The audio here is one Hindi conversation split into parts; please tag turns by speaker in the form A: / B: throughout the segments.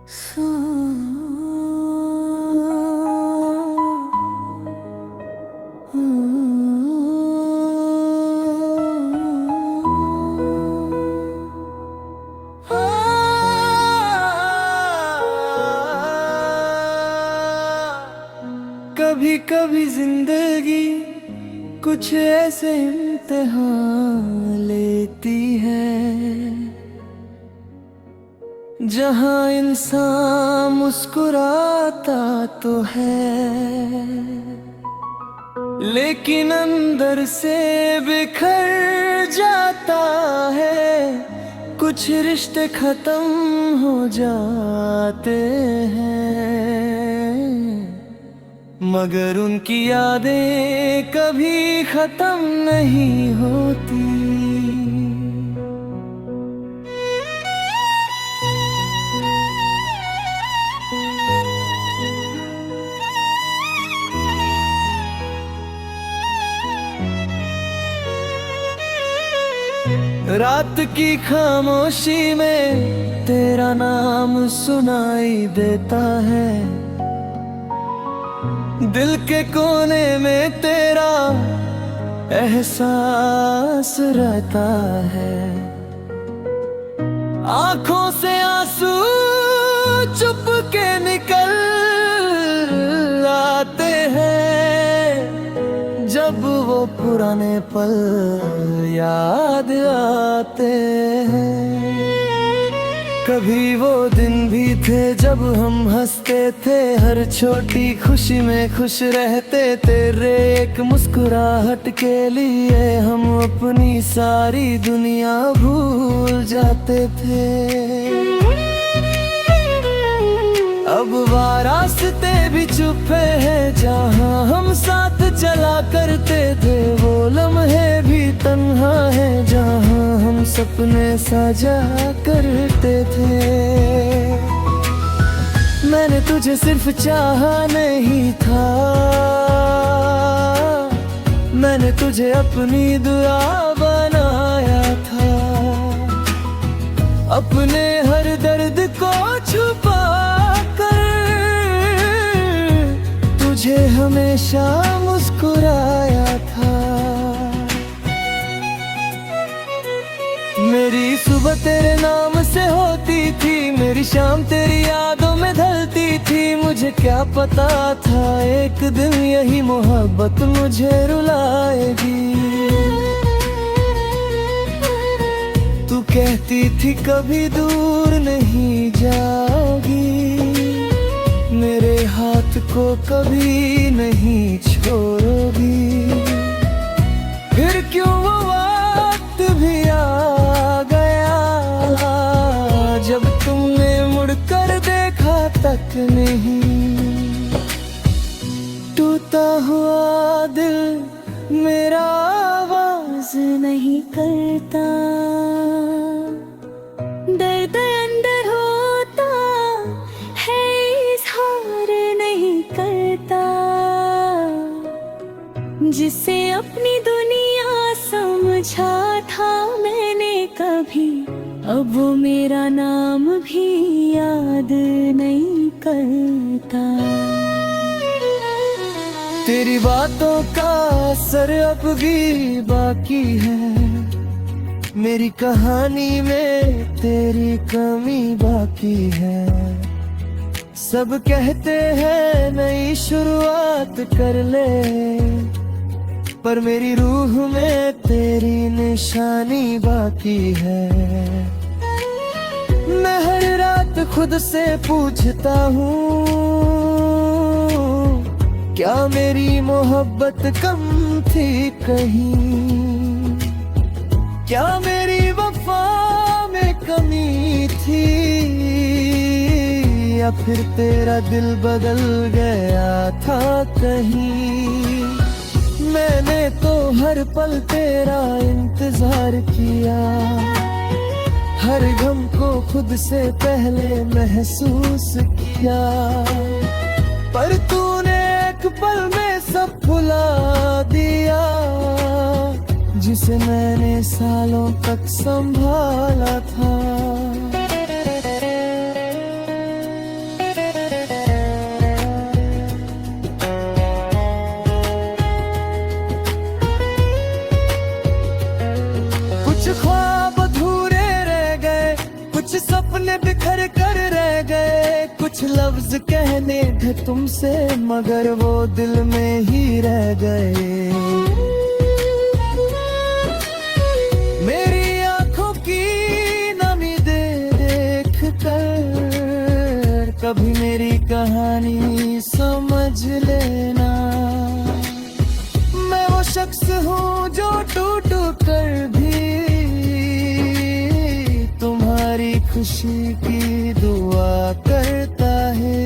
A: कभी कभी जिंदगी कुछ ऐसे इम्तिहान लेती है जहां इंसान मुस्कुराता तो है लेकिन अंदर से बिखर जाता है। कुछ रिश्ते खत्म हो जाते हैं मगर उनकी यादें कभी खत्म नहीं होती। रात की खामोशी में तेरा नाम सुनाई देता है, दिल के कोने में तेरा एहसास रहता है। आंखों से आंसू चुप के निकल आते हैं जब वो पुराने पल याद आते हैं। कभी वो दिन भी थे जब हम हंसते थे, हर छोटी खुशी में खुश रहते। तेरे एक मुस्कुराहट के लिए हम अपनी सारी दुनिया भूल जाते थे। अब वारास्ते भी चुपे हैं जहाँ हम साथ चला करते थे। वो लम्हे भी तन्हा है जहाँ हम सपने साझा करते थे। मैंने तुझे सिर्फ चाहा नहीं था, मैंने तुझे अपनी दुआ बनाया था। अपने हर दर्द को छुपा तुझे हमेशा मुस्कुराया था। मेरी सुबह तेरे नाम से होती थी, मेरी शाम तेरी यादों में ढलती थी। मुझे क्या पता था एक दिन यही मोहब्बत मुझे रुलाएगी। तू कहती थी कभी दूर नहीं जाओगी, मेरे हाथ को कभी नहीं छोड़ोगी। फिर क्यों वो वक्त भी आ गया जब तुमने मुड़कर देखा तक नहीं। टूटा हुआ दिल मेरा आवाज नहीं करता, दर्द अंदर होता है इज़हार नहीं करता। जिसे अपनी दुनिया समझा था मैंने कभी, अब वो मेरा नाम भी याद नहीं करता। तेरी बातों का असर अब भी बाकी है, मेरी कहानी में तेरी कमी बाकी है। सब कहते हैं नई शुरुआत कर ले, पर मेरी रूह में तेरी निशानी बाकी है। मैं हर रात खुद से पूछता हूँ, क्या मेरी मोहब्बत कम थी कहीं? क्या मेरी वफा में कमी थी, या फिर तेरा दिल बदल गया था कहीं? मैंने तो हर पल तेरा इंतजार किया, हर गम को खुद से पहले महसूस किया। पर तूने एक पल में सब भुला दिया, जिसे मैंने सालों तक संभाला था। कुछ लफ्ज कहने थे तुमसे, मगर वो दिल में ही रह गए। मेरी आंखों की नमी देख कर कभी मेरी कहानी समझ लेना। मैं वो शख्स हूँ जो टूट कर भी तुम्हारी खुशी की दुआ करता है।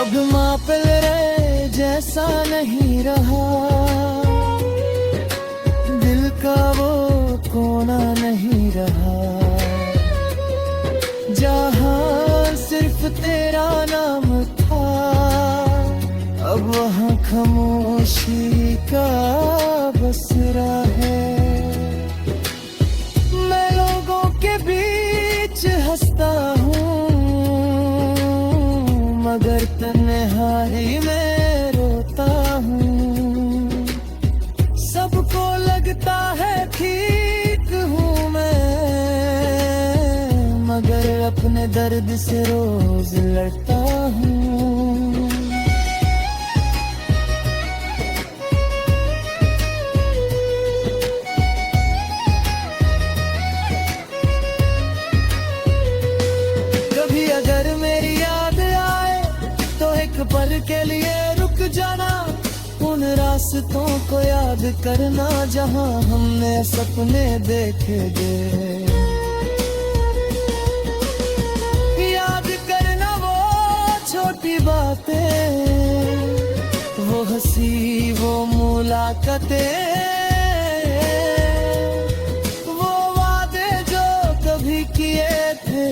A: अब मापल रहे जैसा नहीं रहा, दिल का वो कोना नहीं रहा, जहाँ सिर्फ तेरा नाम था, अब वहाँ खामोशी का बसरा है। मैं लोगों के बीच हंसता हूँ, मगर तन्हाई में रोता हूँ। सबको लगता है ठीक हूँ मैं, मगर अपने दर्द से रोज लड़ता हूँ। कभी अगर मेरी याद आए तो एक पल के लिए रुक जाना, उन रास्तों को याद करना जहां हमने सपने देखे थे। याद करना वो छोटी बातें, वो हंसी वो मुलाकातें, वो वादे जो कभी किए थे,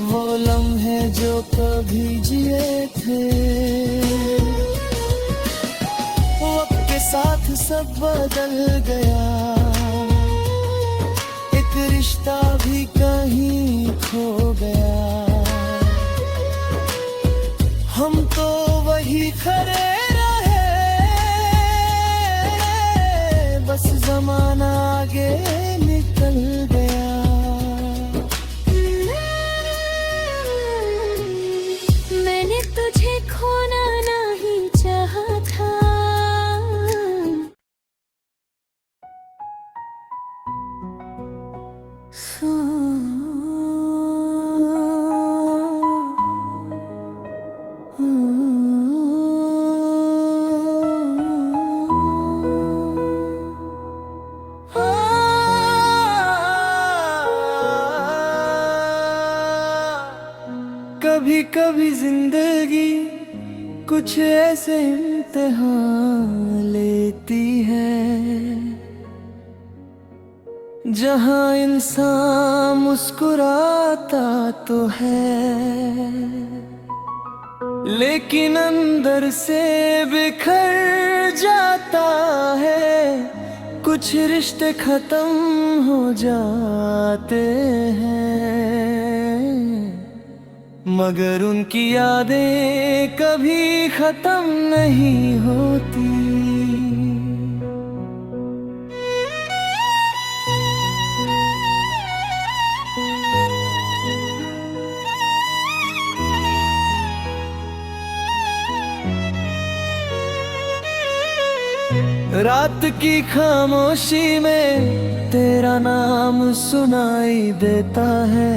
A: वो लम्हे जो कभी जिए थे। वक्त के साथ सब बदल गया, एक रिश्ता भी कहीं खो गया। हम तो वही खड़े रहे, बस जमाना आगे निकल गया।
B: मैंने तुझे खोना नहीं चाहा था,
A: कभी कभी जिंदगी कुछ ऐसे इम्तिहान लेती है, जहां इंसान मुस्कुराता तो है, लेकिन अंदर से बिखर जाता है। कुछ रिश्ते खत्म हो जाते हैं, मगर उनकी यादें कभी खत्म नहीं होती। रात की खामोशी में तेरा नाम सुनाई देता है,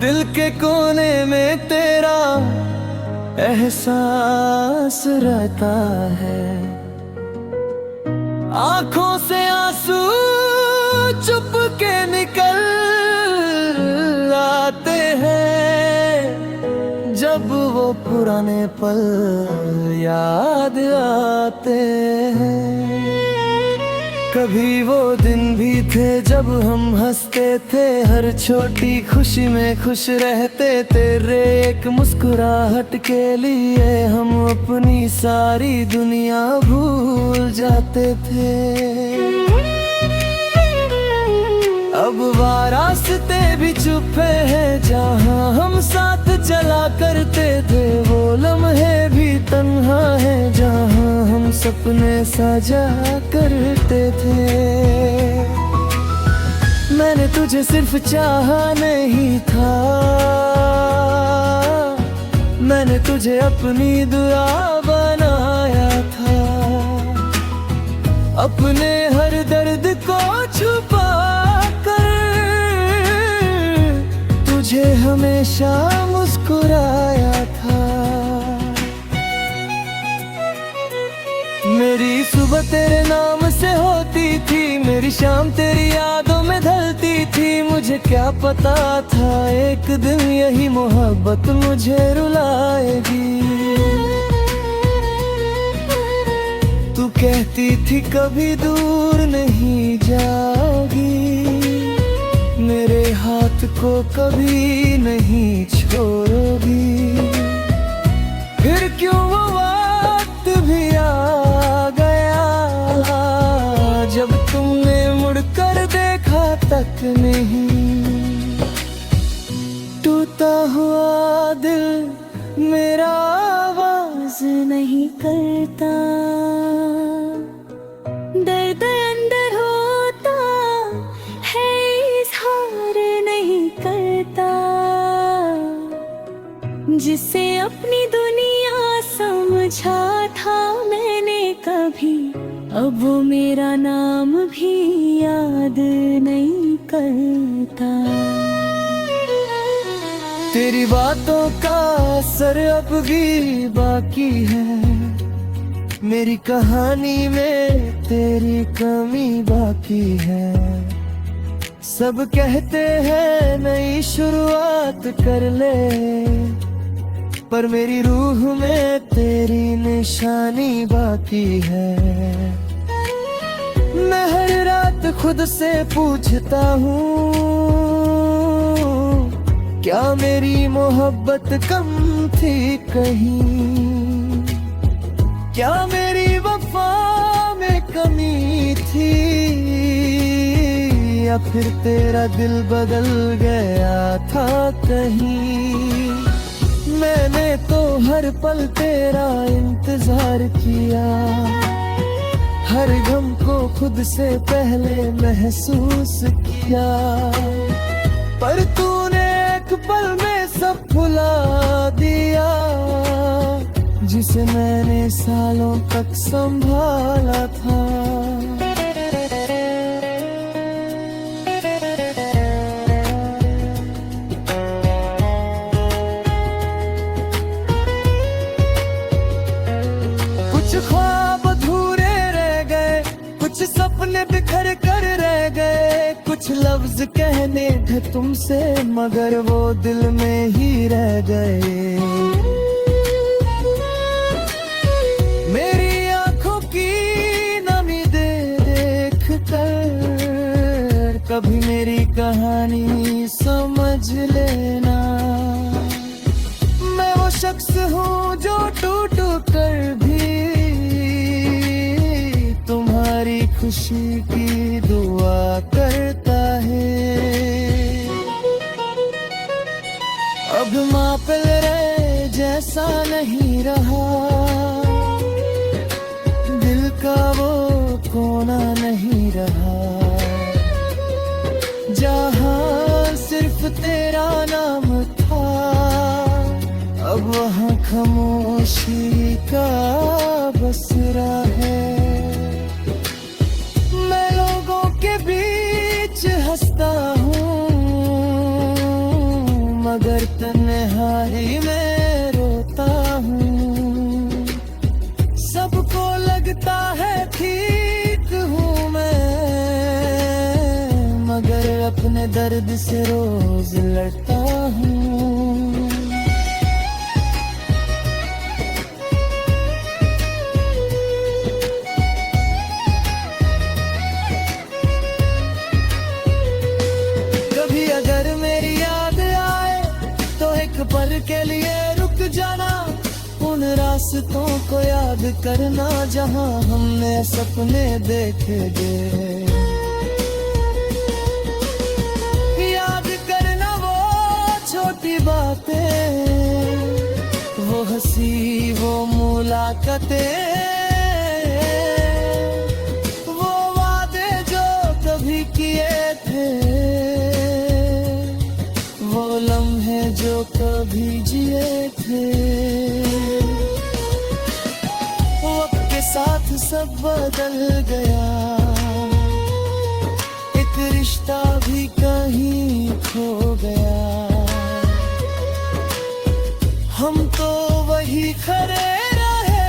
A: दिल के कोने में तेरा एहसास रहता है। आंखों से आंसू चुप के निकल आते हैं, जब वो पुराने पल याद आते हैं। कभी वो दिन भी थे जब हम हंसते थे, हर छोटी खुशी में खुश रहते। तेरे एक मुस्कुराहट के लिए हम अपनी सारी दुनिया भूल जाते थे। अब वारास्ते भी चुपे हैं, जहाँ हम साथ चला करते थे। वो लम्हे भी तन्हा है, जहाँ हम सपने साझा करते थे। मैंने तुझे सिर्फ चाहा नहीं था, मैंने तुझे अपनी दुआ बनाया था। अपने हर दर्द को छुपा कर तुझे हमेशा मुस्कुराया था। मेरी सुबह तेरे नाम से होती थी, मेरी शाम तेरी यादों में ढलती थी। मुझे क्या पता था एक दिन यही मोहब्बत मुझे रुलाएगी। तू कहती थी कभी दूर नहीं जाओगी, मेरे हाथ को कभी नहीं छोड़ोगी। फिर क्यों वो वक्त भी आ गया, जब तुमने मुड़कर देखा तक नहीं। टूटा हुआ दिल मेरा आवाज नहीं करता,
B: दर्द अंदर होता है इज़हार नहीं करता। जिसे अपनी दुनिया समझा था मैंने कभी, अब वो मेरा नाम भी याद नहीं करता।
A: तेरी बातों का असर अब भी बाकी है, मेरी कहानी में तेरी कमी बाकी है। सब कहते हैं नई शुरुआत कर ले, पर मेरी रूह में तेरी निशानी बाकी है। मैं हर रात खुद से पूछता हूँ, क्या मेरी मोहब्बत कम थी कहीं, क्या मेरी वफा में कमी थी, या फिर तेरा दिल बदल गया था कहीं। मैंने तो हर पल तेरा इंतजार किया, हर गम को खुद से पहले महसूस किया। पर तूने एक पल में सब भुला दिया, जिसे मैंने सालों तक संभाला था। कुछ ख्वाब अधूरे रह गए, कुछ सपने बिखर कर रह गए, कुछ लफ्ज कहने थे तुमसे मगर वो दिल में ही रह गए। मेरी आंखों की नमी देख कर कभी मेरी कहानी समझ लेना। मैं वो शख्स हूँ जो टूट कर भी तुम्हारी खुशी की दुआ करता है। अब मापिल रे जैसा नहीं रहा, दिल का वो कोना नहीं रहा, जहाँ सिर्फ तेरा नाम था, अब वहाँ खामोशी का बसरा है। मैं लोगों के बीच हंसता हूँ, मगर तन्हाई में रोता हूँ। सबको लगता है ठीक हूँ मैं, मगर अपने दर्द से रोज लड़ता हूँ। कभी अगर मेरी याद आए तो एक पल के लिए रुक जाना, उन रास्तों को याद करना जहां हमने सपने देखे थे। याद करना वो छोटी बातें, वो हंसी वो मुलाकातें, वो वादे जो कभी किए थे। थे। वक्त के साथ सब बदल गया, एक रिश्ता भी कहीं खो गया। हम तो वही खड़े रहे,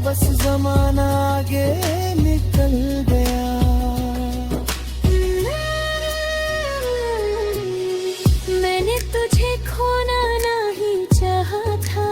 A: बस जमाना आगे निकल गया।
B: मैंने तुझे खोना नहीं चाहा था।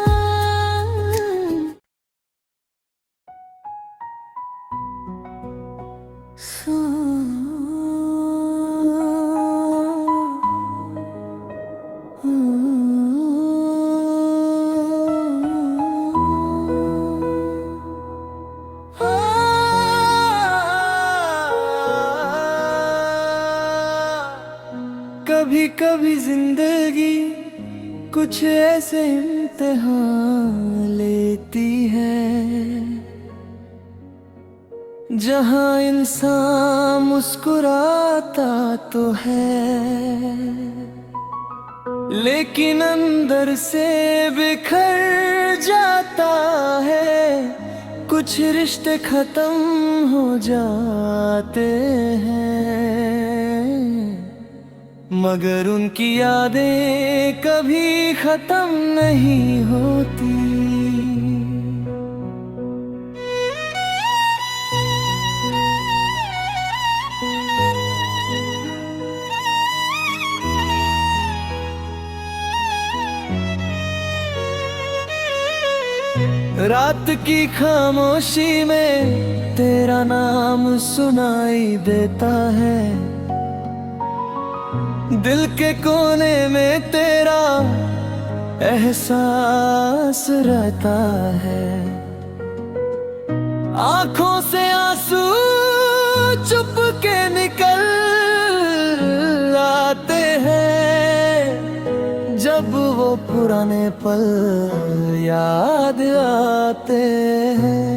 A: कभी कभी जिंदगी कुछ ऐसे इम्तिहान लेती है, जहां इंसान मुस्कुराता तो है, लेकिन अंदर से बिखर जाता है। कुछ रिश्ते खत्म हो जाते हैं, मगर उनकी यादें कभी खत्म नहीं होती। रात की खामोशी में तेरा नाम सुनाई देता है, दिल के कोने में तेरा एहसास रहता है। आंखों से आंसू चुप के निकल आते हैं, जब वो पुराने पल याद आते हैं।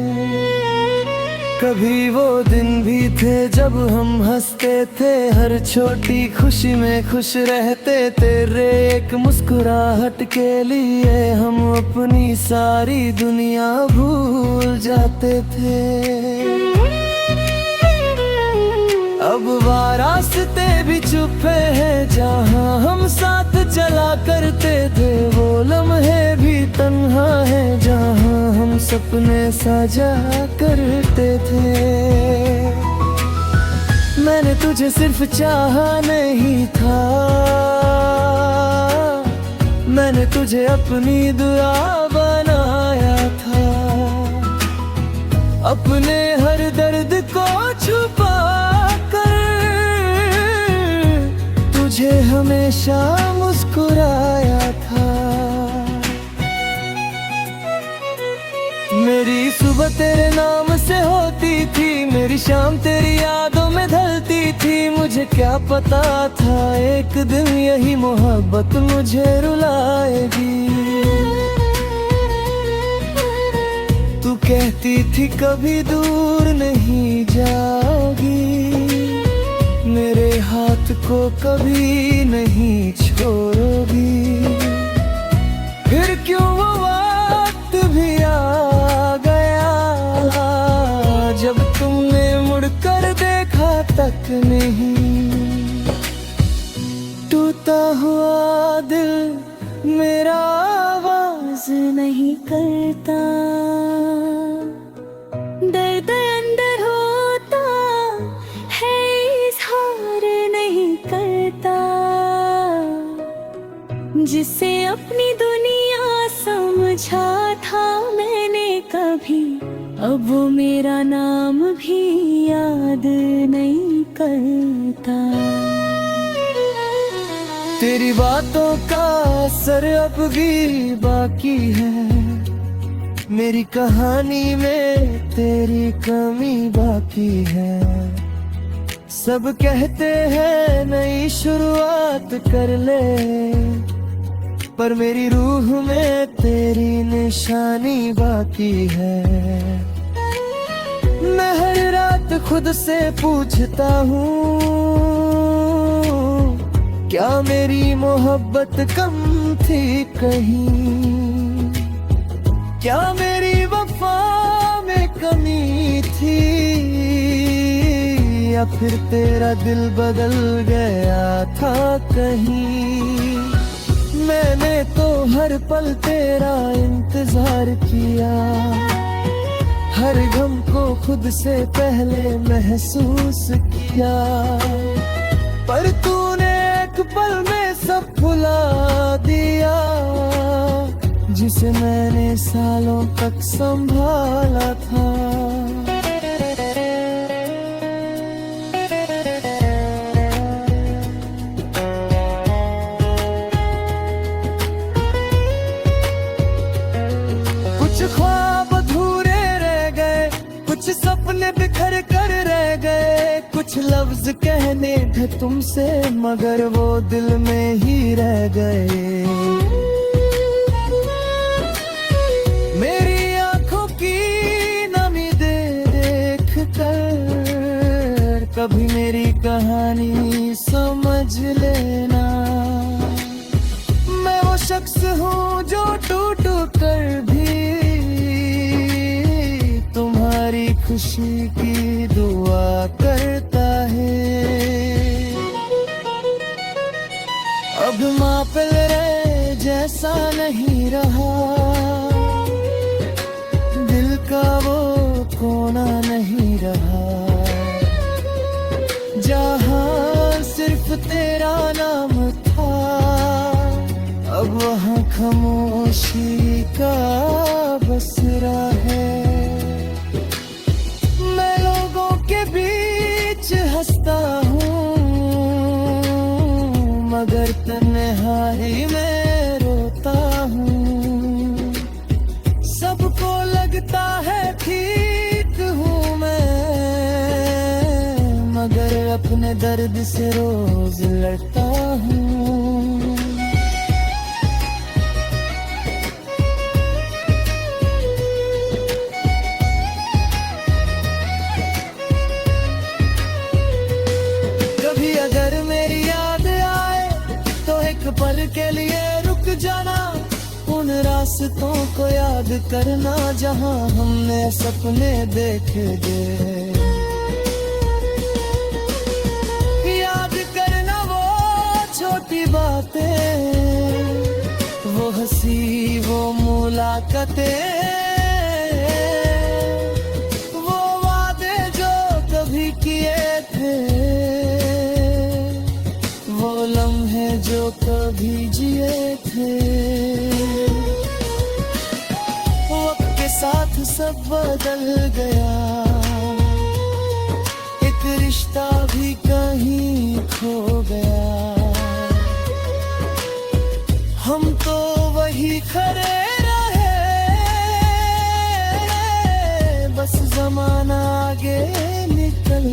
A: कभी वो दिन भी थे जब हम हंसते थे, हर छोटी खुशी में खुश रहते। तेरे एक मुस्कुराहट के लिए हम अपनी सारी दुनिया भूल जाते थे। अब वारास्ते भी चुप है, जहाँ हम साथ चला करते थे। वो लम्हे भी तन्हा है, जहाँ हम सपने साझा करते थे। मैंने तुझे सिर्फ चाहा नहीं था, मैंने तुझे अपनी दुआ बनाया था। अपने हर दर्द को छुपा कर तुझे हमेशा मुस्कुराया था। मेरी सुबह तेरे नाम से होती थी, मेरी शाम तेरी यादों में ढलती थी। मुझे क्या पता था एक दिन यही मोहब्बत मुझे रुलाएगी। तू कहती थी कभी दूर नहीं जाओगी, मेरे हाथ को कभी नहीं छोड़ोगी। फिर क्यों वो वक्त भी आ गया, जब तुमने मुड़कर देखा तक नहीं। टूटा हुआ दिल मेरा आवाज
B: नहीं करता, दर्द अंदर होता है, इजहार नहीं करता। जिसे अपनी दुनिया समझा था मैंने कभी, अब वो मेरा नाम भी याद नहीं करता।
A: तेरी बातों का असर अब भी बाकी है, मेरी कहानी में तेरी कमी बाकी है। सब कहते हैं नई शुरुआत कर ले, पर मेरी रूह में तेरी निशानी बाकी है। मैं हर रात खुद से पूछता हूँ, क्या मेरी मोहब्बत कम थी कहीं, क्या मेरी वफा में कमी थी, या फिर तेरा दिल बदल गया था कहीं। मैंने तो हर पल तेरा इंतजार किया, हर गम को खुद से पहले महसूस किया, पर तूने एक पल में सब भुला दिया, जिसे मैंने सालों तक संभाला था। कुछ ख्वाब अधूरे रह गए, कुछ सपने बिखर कर रह गए, कुछ लफ्ज कहने थे तुमसे मगर वो दिल में ही रह गए। मेरी आंखों की नमी देख कर कभी मेरी कहानी समझ लेना। मैं वो शख्स हूँ जो टूट कर भी तुम्हारी खुशी की दुआ करता है। अब मापिल रे जैसा नहीं रहा, दिल का वो कोना नहीं रहा, जहाँ सिर्फ तेरा नाम था, अब वहाँ खामोशी का बसरा है। मैं लोगों के बीच हंसता हूँ, मगर तन्हाई में रोता हूँ। सबको लगता है ठीक हूँ मैं, मगर अपने दर्द से रोज लड़ता हूँ। कभी अगर मेरी याद आए तो एक पल के लिए रुक जाना, उन रास्तों को याद करना जहां हमने सपने देखे थे। याद करना वो छोटी बातें, वो हंसी वो मुलाकातें, वो वादे जो कभी किए थे, वो लम्हे जो कभी जिए थे। वक्त के साथ सब बदल गया, एक रिश्ता भी कहीं खो गया। हम तो वही खड़े रहे, बस जमाना आगे निकल